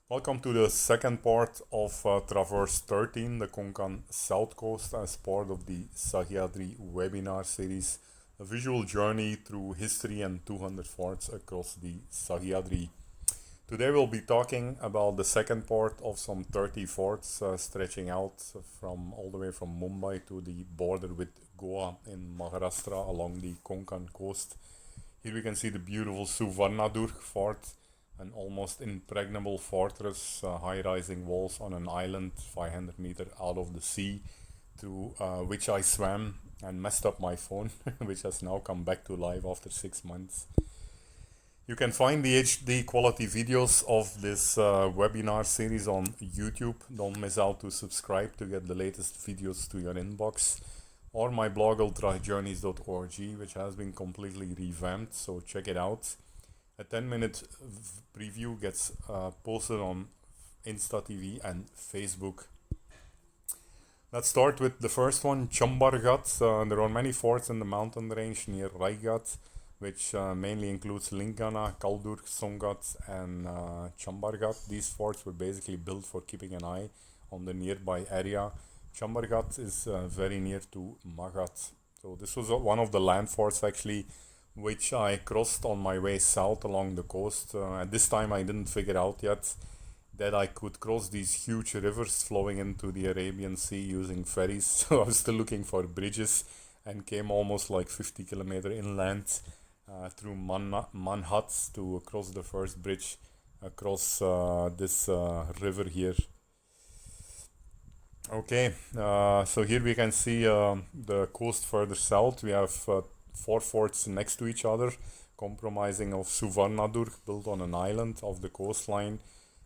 Welcome to the second part of Traverse 13, the Konkan South Coast, as part of the Sahyadri webinar series, a visual journey through history and 200 forts across the Sahyadri. Today we'll be talking about the second part of some 30 forts stretching out from all the way from Mumbai to the border with Goa in Maharashtra along the Konkan coast. Here we can see the beautiful Suvarnadurg fort, an almost impregnable fortress, high-rising walls on an island 500 meters out of the sea, through which I swam and messed up my phone, which has now come back to life after 6 months. You can find the HD quality videos of this webinar series on YouTube. Don't miss out to subscribe to get the latest videos to your inbox. Or my blog ultrajourneys.org, which has been completely revamped, so check it out. A 10-minute preview gets posted on Insta TV and Facebook. Let's start with the first one, Chambargat. There are many forts in the mountain range near Raigat, which mainly includes Lingana, Kaldurg, Songat, and Chambargat. These forts were basically built for keeping an eye on the nearby area. Chambargat is very near to Magat. So this was one of the land forts actually, which I crossed on my way south along the coast. At this time I didn't figure out yet that I could cross these huge rivers flowing into the Arabian Sea using ferries. So I was still looking for bridges and came almost like 50 kilometers inland through Manhat to cross the first bridge across this river here. Okay, so here we can see the coast further south. We have four forts next to each other, comprising of Suvarnadurg, built on an island of the coastline,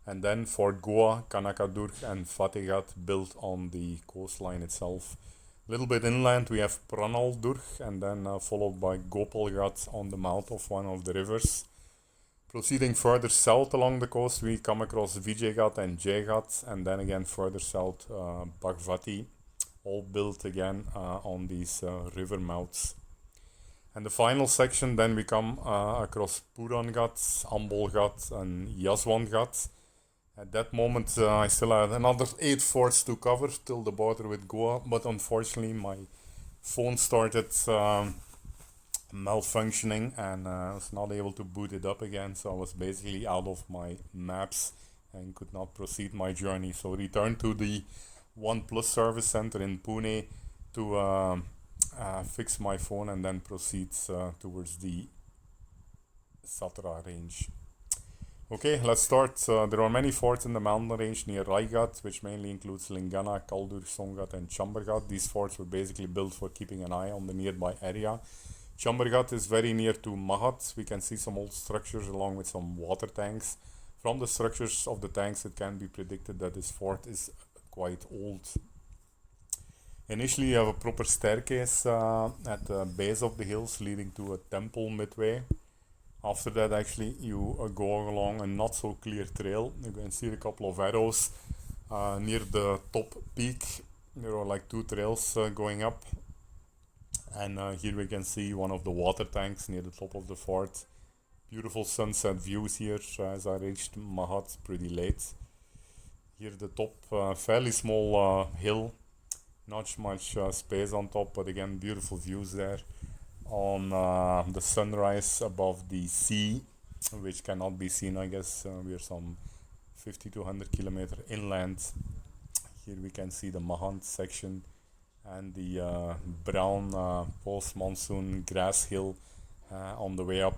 and then Fort Goa, Kanakadurg, and Fatehgat, built on the coastline itself. A little bit inland we have Pranaldurg, and then followed by Gopalgad on the mouth of one of the rivers. Proceeding further south along the coast, we come across Vijaygat and Jaygat, and then again further south, Bhagvati, all built again on these river mouths. And the final section, then we come across Purangat, Ambolgat, and Yashwantgad. At that moment, I still had another 8 forts to cover till the border with Goa, but unfortunately, my phone started malfunctioning and I was not able to boot it up again. So I was basically out of my maps and could not proceed my journey. So returned to the OnePlus service center in Pune to fix my phone and then proceeds towards the Satra range. Okay, let's start. There are many forts in the mountain range near Raigat, which mainly includes Lingana, Kaldur, Songat, and Chambargat. These forts were basically built for keeping an eye on the nearby area. Chambargat is very near to Mahat. We can see some old structures along with some water tanks. From the structures of the tanks, it can be predicted that this fort is quite old. Initially, you have a proper staircase at the base of the hills leading to a temple midway. After that, actually, you go along a not so clear trail. You can see a couple of arrows near the top peak. There are like 2 trails going up. And here we can see one of the water tanks near the top of the fort. Beautiful sunset views here as I reached Mahat pretty late. Here the top, fairly small hill. Not much space on top, but again beautiful views there on the sunrise above the sea, which cannot be seen, I guess. We are some 50 to 100 kilometers inland. Here we can see the Mahant section and the brown post-monsoon grass hill on the way up.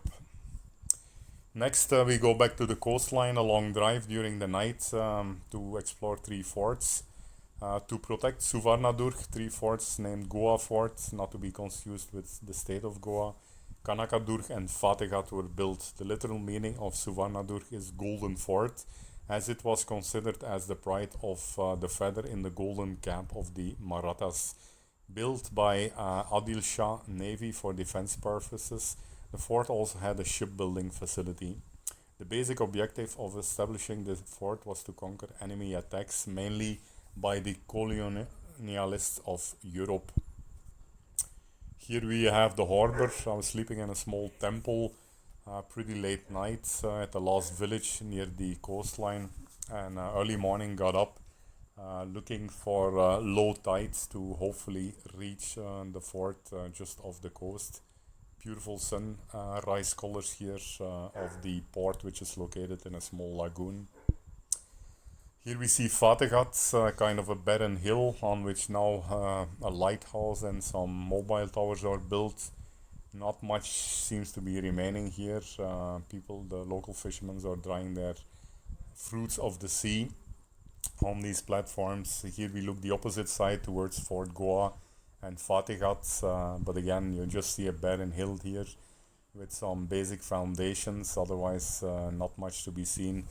Next, we go back to the coastline, a long drive during the night to explore 3 forts. To protect Suvarnadurg, 3 forts named Goa Fort, not to be confused with the state of Goa, Kanakadurg and Fatehgat were built. The literal meaning of Suvarnadurg is Golden Fort, as it was considered as the pride of the feather in the golden cap of the Marathas. Built by Adil Shah Navy for defense purposes, the fort also had a shipbuilding facility. The basic objective of establishing the fort was to conquer enemy attacks, mainly by the colonialists of Europe. Here we have the Harbour. I was sleeping in a small temple pretty late night at the last village near the coastline. and early morning got up looking for low tides to hopefully reach the fort just off the coast. Beautiful sunrise colors here of the port, which is located in a small lagoon. Here we see Fatehgat, kind of a barren hill on which now a lighthouse and some mobile towers are built. Not much seems to be remaining here. The local fishermen are drying their fruits of the sea on these platforms. Here we look the opposite side towards Fort Goa and Fatehgat, but again, you just see a barren hill here with some basic foundations, otherwise, not much to be seen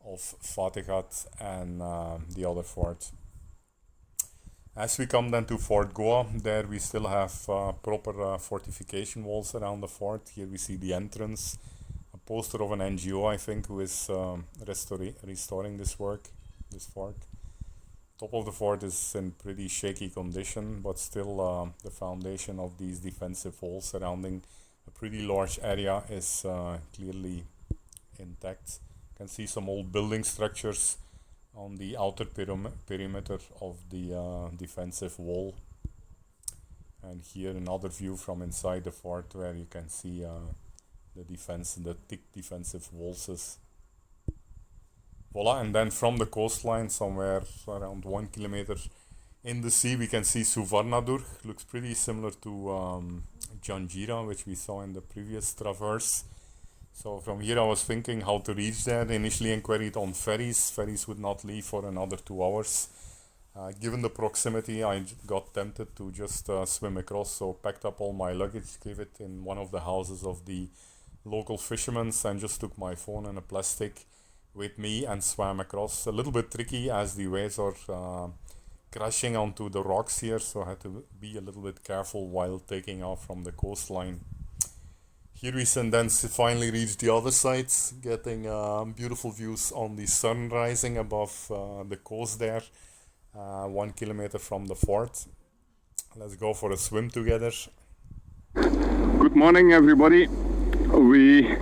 of Fatehgat and the other fort. As we come then to Fort Goa, there we still have proper fortification walls around the fort. Here we see the entrance, a poster of an NGO, I think, who is restoring this fort. Top of the fort is in pretty shaky condition, but still the foundation of these defensive walls surrounding a pretty large area is clearly intact. You can see some old building structures on the outer perimeter of the defensive wall. And here another view from inside the fort where you can see the thick defensive walls. Voila, and then from the coastline, somewhere around 1 kilometer in the sea, we can see Suvarnadurg. Looks pretty similar to Janjira, which we saw in the previous traverse. So from here I was thinking how to reach there. Initially inquired on ferries. Ferries would not leave for another 2 hours. Given the proximity, I got tempted to just swim across, so packed up all my luggage, gave it in one of the houses of the local fishermen, and just took my phone and a plastic with me and swam across. A little bit tricky as the waves are crashing onto the rocks here, so I had to be a little bit careful while taking off from the coastline. Here we then finally reached the other side, getting beautiful views on the sun rising above the coast there, 1 kilometer from the fort. Let's go for a swim together. Good morning, everybody. We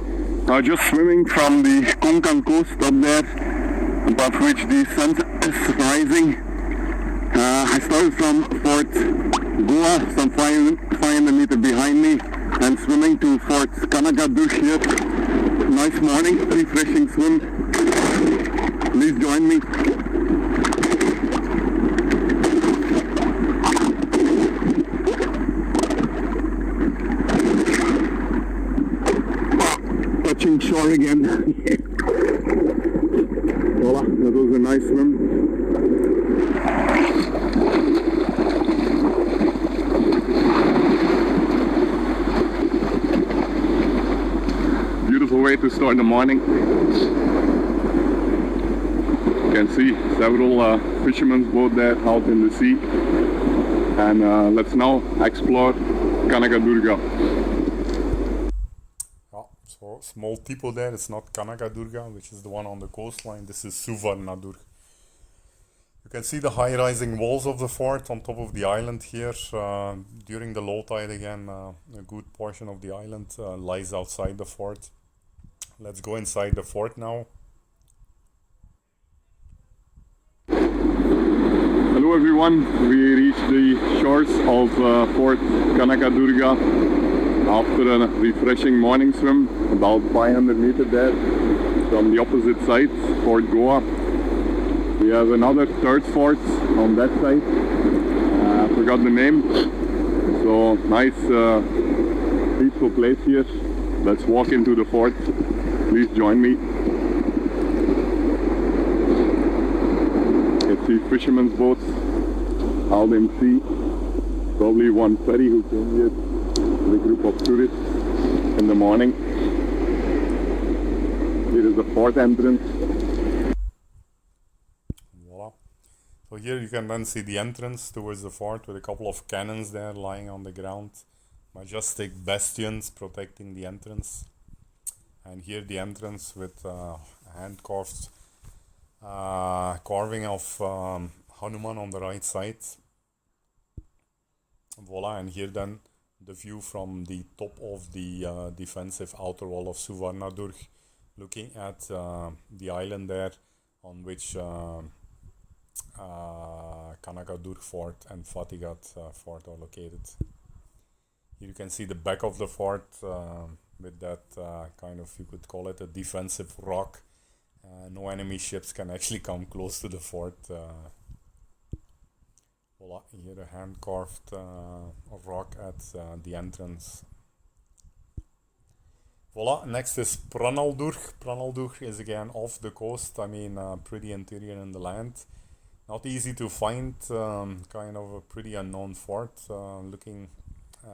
are just swimming from the Konkan coast up there, above which the sun is rising. I started from Fort Goa, some 500 meters behind me, and swimming to Fort Kanagadur here. Nice morning, refreshing swim. Please join me. Touching shore again. Voila, that was a nice swim. Beautiful way to start the morning. You can see several fishermen's boats there out in the sea. And let's now explore Kanagadurga. So small tipo there, it's not Kanagadurga, which is the one on the coastline. This is Suvarnadurg. You can see the high rising walls of the fort on top of the island here. During the low tide again, a good portion of the island lies outside the fort. Let's go inside the fort now. Hello everyone, we reached the shores of Fort Kanagadurga after a refreshing morning swim, about 500 meters there from the opposite side, Fort Goa. We have another third fort on that side, I forgot the name. So nice peaceful place here. Let's walk into the fort. Please join me. You can see fishermen's boats out in sea. Probably one ferry who came here with a group of tourists in the morning. Here is the fort entrance. Voila. So here you can then see the entrance towards the fort with a couple of cannons there lying on the ground. Majestic bastions protecting the entrance. And here the entrance with hand-carved carving of Hanuman on the right side. Voila, and here then the view from the top of the defensive outer wall of Suvarnadurg, looking at the island there on which Kanakadurg Fort and Fatihgarh Fort are located. Here you can see the back of the fort with that kind of, you could call it a defensive rock. No enemy ships can actually come close to the fort. Voila, here a hand carved rock at the entrance. Voila, next is Pranaldurg. Pranaldurg is again off the coast, I mean pretty interior in the land. Not easy to find, kind of a pretty unknown fort. Looking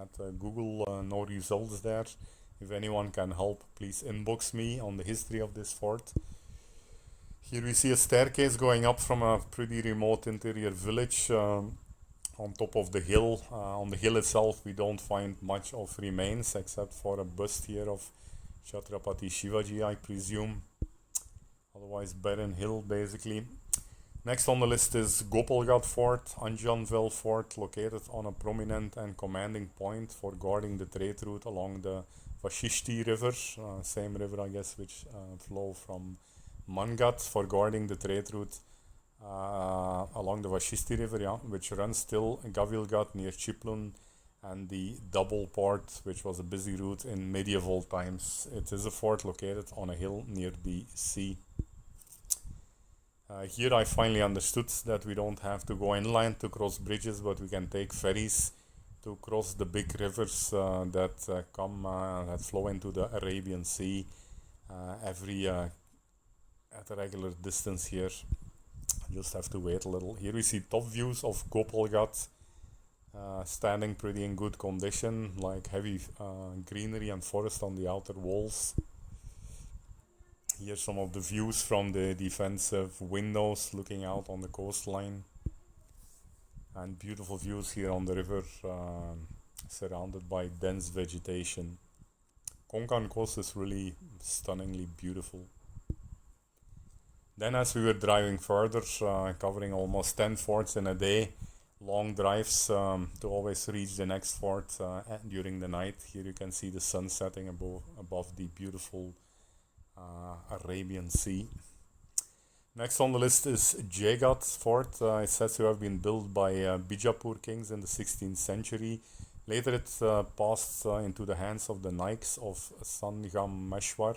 at Google, no results there. If anyone can help, please inbox me on the history of this fort. Here we see a staircase going up from a pretty remote interior village on top of the hill. On the hill itself we don't find much of remains except for a bust here of Chhatrapati Shivaji, I presume. Otherwise barren hill basically. Next on the list is Gopalgad Fort, Anjanvel Fort, located on a prominent and commanding point for guarding the trade route along the Vashishti River, same river I guess which flow from Mangat, for guarding the trade route along the Vashishti River, yeah, which runs till Gavilgat near Chiplun, and the double port, which was a busy route in medieval times. It is a fort located on a hill near the sea. Here I finally understood that we don't have to go inland to cross bridges, but we can take ferries to cross the big rivers that flow into the Arabian Sea at a regular distance here. Just have to wait a little. Here we see top views of Gopalgad, standing pretty in good condition, like heavy greenery and forest on the outer walls. Here's some of the views from the defensive windows looking out on the coastline, and beautiful views here on the river, surrounded by dense vegetation. Konkan coast is really stunningly beautiful. Then as we were driving further, covering almost 10 forts in a day, long drives to always reach the next fort during the night. Here you can see the sun setting above the beautiful Arabian Sea. Next on the list is Geit Fort. It says to have been built by Bijapur kings in the 16th century. Later it passed into the hands of the Naiks of Sangameshwar.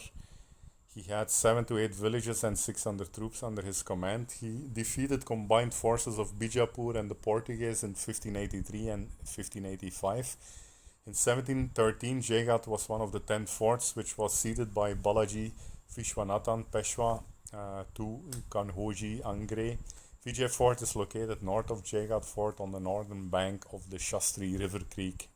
He had 7 to 8 villages and 600 troops under his command. He defeated combined forces of Bijapur and the Portuguese in 1583 and 1585. In 1713, Geit was one of the 10 forts which was ceded by Balaji Vishwanathan Peshwa to Kanhoji Angre. Vijay Fort is located north of Geit Fort on the northern bank of the Shastri River Creek.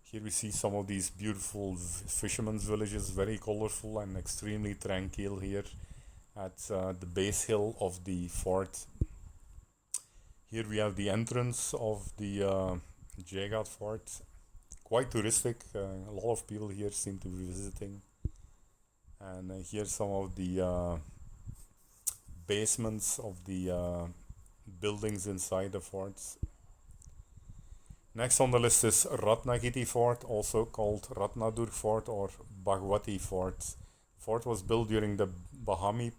Here we see some of these beautiful fishermen's villages, very colorful and extremely tranquil here at the base hill of the fort. Here we have the entrance of the Geit Fort. Quite touristic, a lot of people here seem to be visiting. And here's some of the basements of the buildings inside the forts. Next on the list is Ratnagiri Fort, also called Ratnagiri Fort or Bhagwati Fort. Fort was built during the Bahamani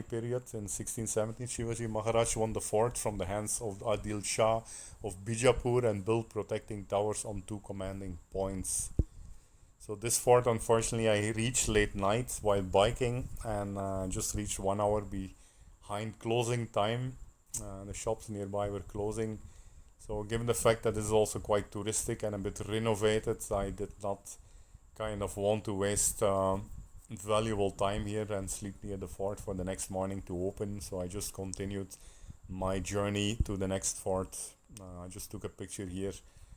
period in 1617. Shivaji Maharaj won the fort from the hands of Adil Shah of Bijapur and built protecting towers on 2 commanding points. So this fort, unfortunately, I reached late night while biking and just reached 1 hour behind closing time. The shops nearby were closing. So given the fact that this is also quite touristic and a bit renovated, I did not kind of want to waste valuable time here and sleep near the fort for the next morning to open. So I just continued my journey to the next fort. I just took a picture here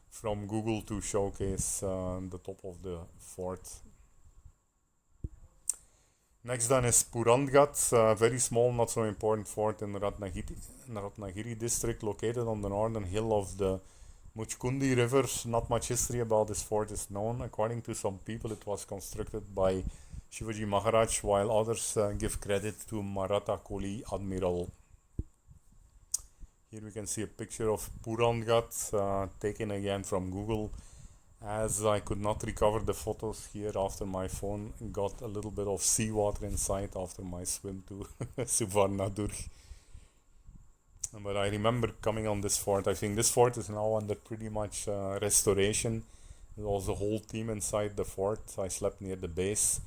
from Google to showcase the top of the fort. Next then is Suvarnadurg, a very small, not so important fort in Ratnagiri district, located on the northern hill of the Muchkundi River. Not much history about this fort is known. According to some people, it was constructed by Shivaji Maharaj, while others give credit to Maratha Koli Admiral. Here we can see a picture of Suvarnadurg taken again from Google, As I could not recover the photos here after my phone got a little bit of seawater inside after my swim to Suvarnadurg. But I remember coming on this fort. I think this fort is now under pretty much restoration. There was a whole team inside the fort. I slept near the base,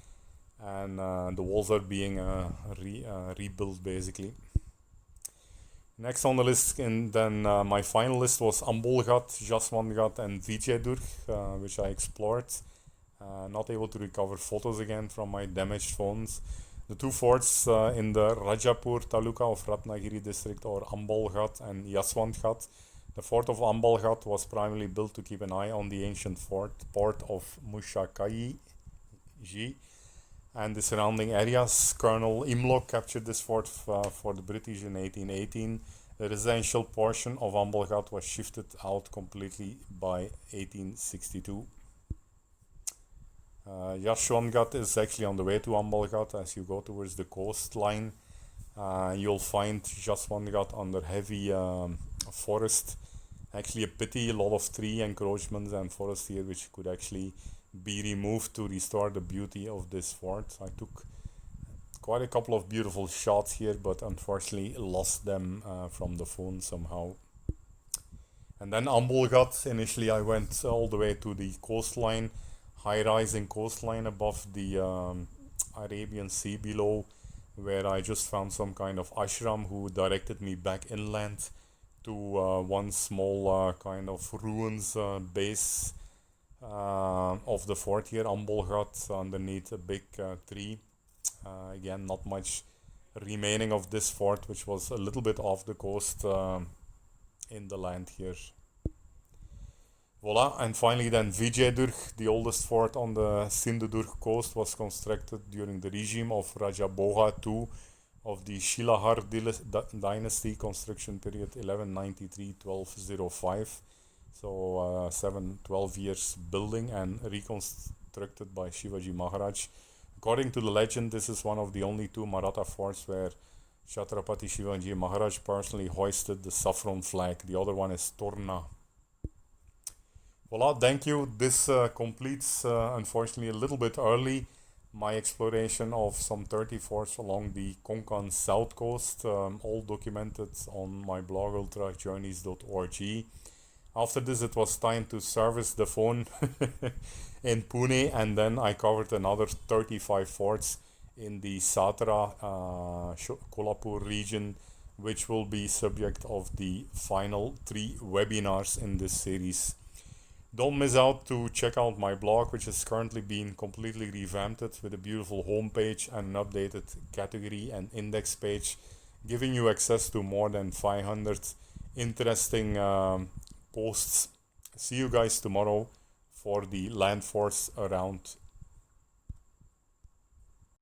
and the walls are being rebuilt basically. Next on the list, and then my final list was Ambolgad, Yashwantgad, and Vijaydurg, which I explored. Not able to recover photos again from my damaged phones. The two forts in the Rajapur Taluka of Ratnagiri district, or Ambolgad and Yashwantgad. The fort of Ambolgad was primarily built to keep an eye on the ancient port of Mushakaiji and the surrounding areas. Colonel Imlok captured this fort for the British in 1818. The residential portion of Ambolgad was shifted out completely by 1862. Yashwantgad is actually on the way to Ambolgad. As you go towards the coastline, you'll find Yashwantgad under heavy forest. Actually a pity, a lot of tree encroachments and forest here which could actually be removed to restore the beauty of this fort. I took quite a couple of beautiful shots here, but unfortunately lost them from the phone somehow. And then Ambolgad, initially I went all the way to the coastline, high-rising coastline above the Arabian Sea below, where I just found some kind of ashram who directed me back inland to one small kind of ruins base of the fort here, Ambolgad, underneath a big tree. Again, not much remaining of this fort, which was a little bit off the coast in the land here. Voila, and finally then Vijaydurg, the oldest fort on the Sindhudurg coast, was constructed during the regime of Raja Bhoga II of the Shilahar dynasty, construction period 1193-1205. So 12 years building and reconstructed by Shivaji Maharaj. According to the legend, this is one of the only two Maratha forts where Chhatrapati Shivaji Maharaj personally hoisted the saffron flag. The other one is Torna. Voila, thank you. This completes, unfortunately, a little bit early, my exploration of some 30 forts along the Konkan south coast, all documented on my blog ultrajourneys.org. After this, it was time to service the phone in Pune, and then I covered another 35 forts in the Satra Kolhapur region, which will be subject of the final 3 webinars in this series. Don't miss out to check out my blog, which is currently being completely revamped with a beautiful homepage and an updated category and index page, giving you access to more than 500 interesting posts. See you guys tomorrow for the land forts around